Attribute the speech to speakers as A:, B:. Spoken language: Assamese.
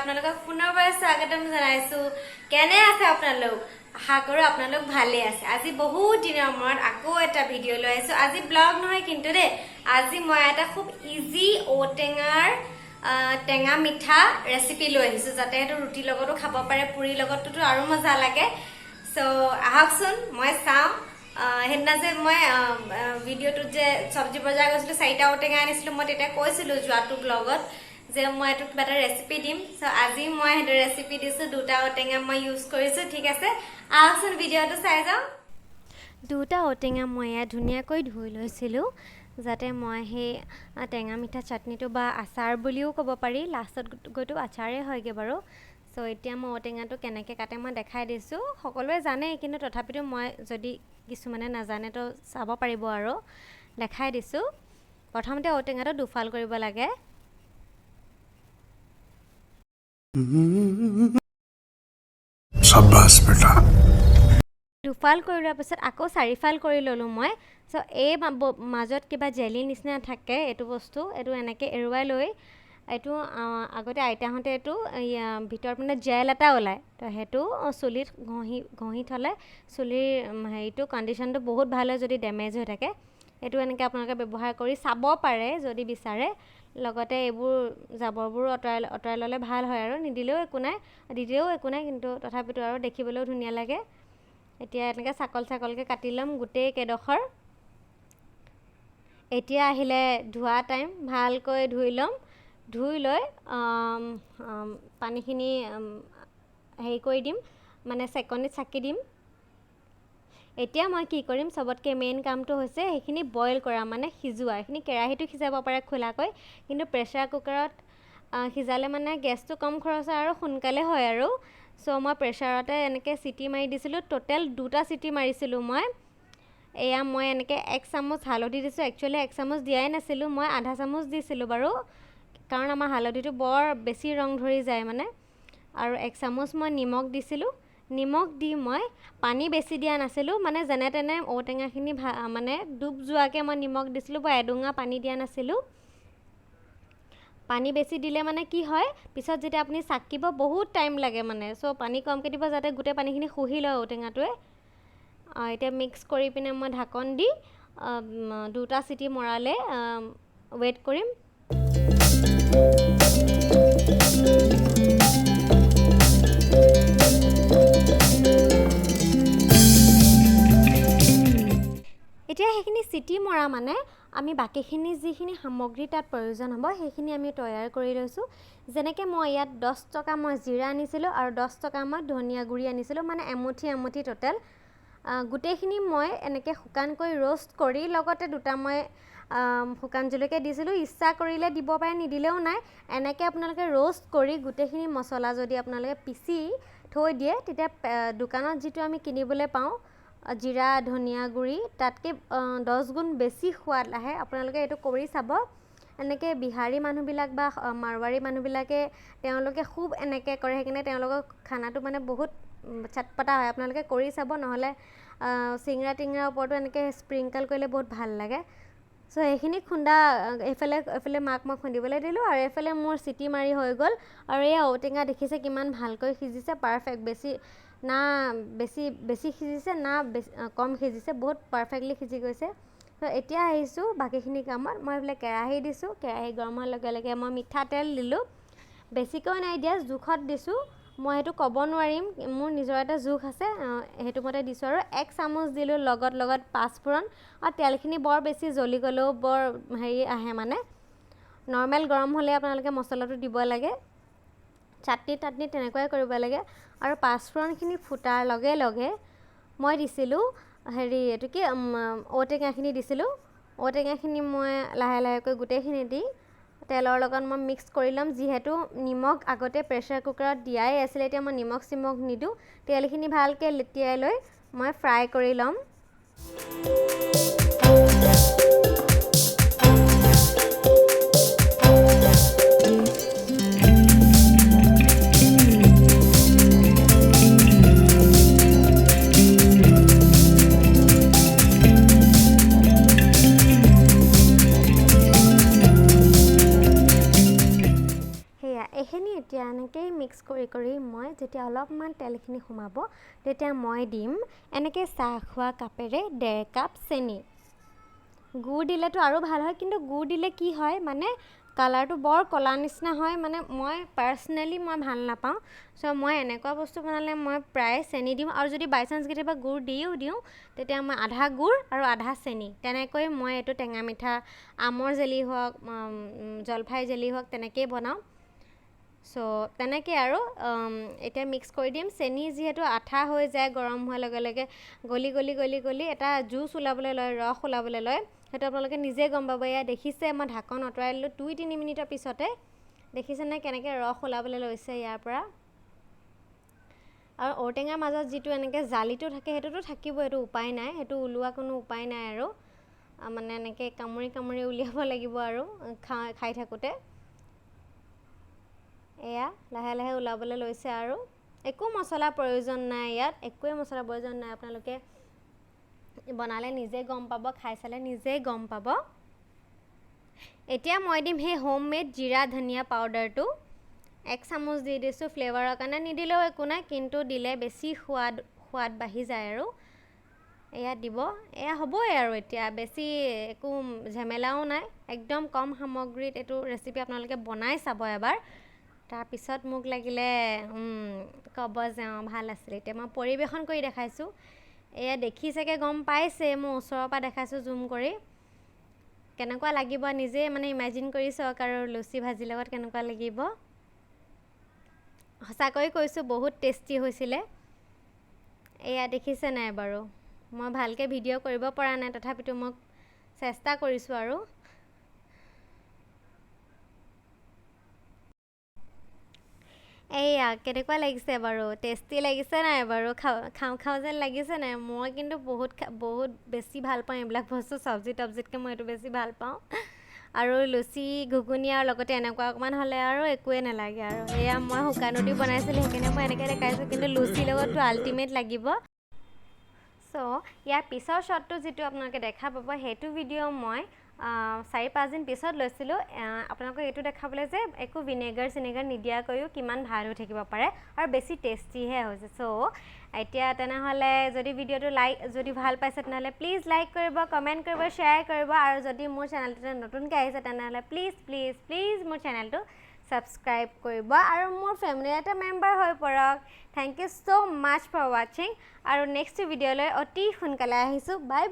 A: আপোনালোকক পুনৰবাৰ স্বাগতম জনাইছো কেনে আছে আপোনালোক আশা কৰো আপোনালোক ভালে আছে আজি বহুত দিনৰ মূৰত আকৌ এটা ভিডিও লৈ আইছো আজি ব্লগ নহয় কিন্তু দে আজি মই এটা খুব ইজি ওটেঙাৰ টেঙা মিঠা ৰেচিপি লৈ আহিছো যাতে এটো ৰুটি লগতো খাব পাৰে পুৰি লগতো আৰু মজা লাগে সো আহকচোন মই চাও হেনা যে মই ভিডিওটো যে সবজি বজাৰ গৈছিলো চাইটা ওটেঙা আনিছিলো মই তেটা কৈছিলো জুৱাটো ব্লগত যে মই এটো কিবা ৰেচিপি দিম সো আজি মই হেটো ৰেচিপি দিছো দুটা ওটেঙা মই ইউজ কৰিছো ঠিক আছে আহকচোন ভিডিওটো চাই যাও দুটা ওটেঙা মই ধুনিয়াকৈ ধুই লৈছিলো যাতে মই হে টেঙা মিঠা চাটনিটো বা আচাৰ বুলিও ক'ব পাৰি লাষ্টত গটো আচাৰে হয়গে বাৰু সো এতিয়া মই ওটেঙাটো কেনেকৈ কাটে মই দেখাই দিছো সকলোৱে জানে কিন্তু তথাপিতো মই যদি কিছু মানে নাজানে তো চাব পাৰিব আৰু দেখাই দিছো প্ৰথমতে ওটেঙাটো দুফাল কৰিব লাগে
B: शाबाश बेटा
A: দুফাল কৰি লোৱাৰ পিছত আকৌ চাৰিফাল কৰি ললো মই সো এই মাজত কিবা জেলি নিচিনা থাকে এটো বস্তু এটো এনেকৈ এৰুৱাই লৈ এটো আগতে আইতাহতে এটো ভিতৰত মানে জেল এটা ওলাই তো হেতু চুলিত ঘহি থলে চুলিৰ হেইটো কন্ডিশনটো বহুত ভাল হয় যদি ড্যামেজ হৈ থাকে এটো এনেকৈ আপোনালোকে ব্যৱহাৰ কৰি চাব পাৰে যদি বিচাৰে লগতে এবোৰ জাবৰবোৰ অতৰাই ললে ভাল হয় আৰু নিদিলেও একো নাই দিলেও একো নাই কিন্তু তথাপিতো আৰু দেখিবলৈও ধুনীয়া লাগে এতিয়া এনেকৈ চাকলকে কাটি লম গুটেই কেডখৰ এতিয়া আহিলে ধোৱা টাইম ভালকৈ ধুই লম ধুই লৈ পানীখিনি হেই কৰি দিম মানে সেকনিত চাকি দিম এতিয়া মই কি কৰিম সবতকে মেইন কামটো হৈছে হেখিনি বইল কৰা মানে সিজুৱা হেখিনি কেৰাহিটো সিজাব পাৰে খোলাকৈ কিন্তু প্ৰেসাৰ কুকাৰত সিজালে মানে গেছটো কম খৰচ আৰু সোনকালে হয় আৰু সো মই প্ৰেসাৰতে এনেকৈ সিটি মাৰি দিছিলো টোটাল দুটা সিটি মাৰিছিলো মই এয়া মই এনেকৈ 1 চামুচ হালধি দিছো একচুয়ালি 1 চামুচ দিয়াই নাছিলো মই আধা চামুচ দিছিলো বাৰু কাৰণ আমাৰ হালধিটো বৰ বেছি ৰং ধৰি যায় মানে আৰু 1 চামুচ মই নিমখ দিছিলো নিমখ দি মই পানী বেছি দিয়া নাছিলো মানে যেনে তেনে ওটেঙাখিনি মানে ডুব যোৱাকে মই নিমখ দিছিলো বা এডুঙা পানী দিয়া নাছিলো পানী বেছি দিলে মানে কি হয় পিছত যেটা আপুনি চাকিব বহুত টাইম লাগে মানে সো পানী কমকে দিব যাতে গুটে পানীখিনি খুহি লয় ওটেঙাটোৱে এতিয়া মিক্স কৰি পিনে মই ঢাকন দি দুটা সিটি মৰালে ওয়েট কৰিম এতিয়া হেখিনি সিটি মৰা মানে আমি বাকিখিনি যিখিনি সামগ্ৰী তাত প্ৰয়োজন হ'ব হেখিনি আমি তৈয়াৰ কৰি লৈছো যেনেকৈ মই ইয়াত 10 টকা মই জিৰা আনিছিলো আৰু 10 টকা মই ধনিয়া গুৰি আনিছিলো মানে এমুঠি টোটাল গুটেখিনি মই এনেকৈ শুকানকৈ रोस्ट কৰি লগতে দুটা মই শুকান জলকীয়া দিছিলো ইচ্ছা কৰিলে দিব পাৰে নিদিলেও নাই এনেকৈ আপোনালোকে रोस्ट কৰি গুটেখিনি মছলা যদি আপোনালোকে পিচি থৈ দিয়ে তেতিয়া দোকানত যেটো আমি কিনিবলৈ পাওঁ জিৰা ধনিয়া গুৰি তাতকে 10 গুণ বেছি সোৱাদ আহে আপোনালোকে এটো কৰি চাব এনেকৈ বিহাৰী মানুহবিলাক বা মাৰৱাৰী মানুহবিলাকে তেওঁলোকে খুব এনেকৈ কৰে হেকিনে তেওঁলোকৰ খানাটো মানে বহুত চটপটা হয় আপোনালোকে কৰি চাব নহলে সিংৰা টিংৰা ওপৰটো এনেকৈ স্প্ৰিংকল কৰিলে বহুত ভাল লাগে সো হেখিনি খুন্দা এফালে মাক মই খুন্দিবলৈ দিলো আৰু এফালে মোৰ সিটি মাৰি হৈ গল আৰু এই ওটেঙা দেখিছে কিমান ভালকৈ সিজিছে পাৰফেক্ট না বেছি সিজিছে না কম সিজিছে বহুত পাৰফেক্টলি সিজি গৈছে তো এতিয়া আহিছো বাকিখিনি কামত মই বলে কেৰাহি দিছো কেৰাহি গৰম হোৱাৰ লগে লগে মই মিঠা তেল দিলো বেছিকৈ নাই দিয়া জুখত দিছো মই হেতু ক'ব নোৱাৰিম মোৰ নিজৰ এটা জুখ আছে হেতু মতে দিছো আৰু 1 চামুচ দিলো লগত পাঁচফোৰণ আৰু তেলখিনি বৰ বেছি জ্বলি গলেও বৰ হেৰি আহে মানে নৰমাল গৰম হলে আপোনালোকে মছলাটো দিব লাগে চাটনি তেনেকৈ কৰিব লাগে আৰু পাঁচফোৰণখিনি ফুটাৰ লগে লগে মই দিছিলো হেৰি এটো কি ওটেঙাখিনি দিছিলো ওটেঙাখিনি মই লাহে গুটেখিনি দি তেলৰ লগত মই মিক্স কৰি লম যিহেতু নিমখ আগতে প্ৰেসাৰ কুকাৰত দিয়াই আছিল এতিয়া মই নিমখ সিমখ নিদু তেলখিনি ভালকে লেটিয়াই লৈ মই ফ্ৰাই কৰি লম মিক্স কৰি মই যেতিয়া অলপমান তেলখিনি সোমাব তেতিয়া মই দিম এনেকৈ চাহ খোৱা কাপেৰে 1.5 কাপ চেনি গুড় দিলেতো আৰু ভাল হয় কিন্তু গুড় দিলে কি হয় মানে কালাৰটো বৰ কলা নিচিনা হয় মানে মই পাৰ্সনেলি মই ভাল নাপাওঁ সো মই এনেকুৱা বস্তু বনালে মই প্ৰায় চেনি দিম আৰু যদি বাই চান্স কেতিয়াবা গুড় দিওঁ তেতিয়া মই আধা গুড় আৰু আধা চেনি তেনেকৈ মই এইটো টেঙা মিঠা আমৰ জেলি হওক জলফাই জেলি হওক তেনেকৈ বনাওঁ সো তেনেকৈ আৰু এতিয়া মিক্স কৰি দিম চেনি যিহেতু আঠা হৈ যায় গৰম হোৱাৰ লগে লগে গলি এটা জুচ ওলাবলৈ লয় ৰস ওলাবলৈ লয় সেইটো আপোনালোকে নিজে গম পাব এয়া দেখিছে মই ঢাকন আঁতৰাই দিলোঁ 2-3 মিনিটৰ পিছতে দেখিছেনে কেনেকৈ ৰস ওলাবলৈ লৈছে ইয়াৰ পৰা আৰু ঔটেঙাৰ মাজত যিটো এনেকৈ জালিটো থাকে সেইটোতো থাকিবই এইটো উপায় নাই সেইটো ওলোৱা কোনো উপায় নাই আৰু মানে এনেকৈ কামুৰি উলিয়াব লাগিব আৰু খাই থাকোঁতে এয়া লাহে লাহে ওলাবলৈ লৈছে আৰু একো মছলা প্ৰয়োজন নাই ইয়াত একোৱে মছলা প্ৰয়োজন নাই আপোনালোকে বনালে নিজে গম পাব খাই চালে নিজে গম পাব এতিয়া মই দিম হে হোমমেড জিৰা ধনিয়া পাউডাৰটো 1 চামুচ দি দিছোঁ ফ্লেভাৰৰ কাৰণে নিদিলেও একো নাই কিন্তু দিলে বেছি সোৱাদ বাঢ়ি যায় আৰু এয়া দিব এয়া হ'বই আৰু এতিয়া বেছি একো ঝামেলাও নাই একদম কম সামগ্ৰীত এইটো ৰেচিপি আপোনালোকে বনাই চাব এবাৰ তাৰপিছত মোক লাগিলে ক'ব যে ভাল আছিল এতিয়া মই পৰিৱেশন কৰি দেখাইছোঁ এয়া দেখি চাগে গম পাইছে মই ওচৰৰ পৰা দেখাইছোঁ জুম কৰি কেনেকুৱা লাগিব নিজে মানে ইমাজিন কৰি চাওক আৰু লুচি ভাজিৰ লগত কেনেকুৱা লাগিব সঁচাকৈ কৈছোঁ বহুত টেষ্টি হৈছিলে এয়া দেখিছে নাই বাৰু মই ভালকৈ ভিডিঅ' কৰিব পৰা নাই তথাপিতো মই চেষ্টা কৰিছোঁ আৰু এয়া কেনেকুৱা লাগিছে বাৰু টেষ্টি লাগিছে নাই বাৰু খাওঁ যেন লাগিছে নাই মই কিন্তু বহুত বেছি ভাল পাওঁ এইবিলাক বস্তু চব্জি তবজিতকৈ মই এইটো বেছি ভাল পাওঁ আৰু লুচি ঘুগুনি আৰু লগতে এনেকুৱা অকণমান হ'লে আৰু একোৱে নালাগে আৰু এয়া মই শুকান ৰুটি বনাইছিলোঁ সেইকাৰণে মই এনেকৈ দেখাইছোঁ কিন্তু লুচিৰ লগততো আল্টিমেট লাগিব সো ইয়াৰ পিছৰ শ্বটটো যিটো আপোনালোকে দেখা পাব সেইটো ভিডিঅ' মই 4-5 দিন পিছত লৈছিলোঁ আপোনালোকক এইটো দেখাবলৈ যে একো ভিনেগাৰ নিদিয়াকৈও কিমান ভাল হৈ থাকিব পাৰে আৰু বেছি টেষ্টিহে হৈছে সো এতিয়া তেনেহ'লে যদি ভিডিঅ'টো যদি ভাল পাইছে তেনেহ'লে প্লিজ লাইক কৰিব কমেণ্ট কৰিব শ্বেয়াৰ কৰিব আৰু যদি মোৰ চেনেলটোতে নতুনকৈ আহিছে তেনেহ'লে প্লিজ মোৰ চেনেলটো ছাবস্ক্ৰাইব কৰিব আৰু মোৰ ফেমিলিৰ এটা মেম্বাৰ হৈ পৰক thank you so' much for ৱাচিং আৰু নেক্সট ভিডিঅ'লৈ অতি সোনকালে আহিছোঁ বাই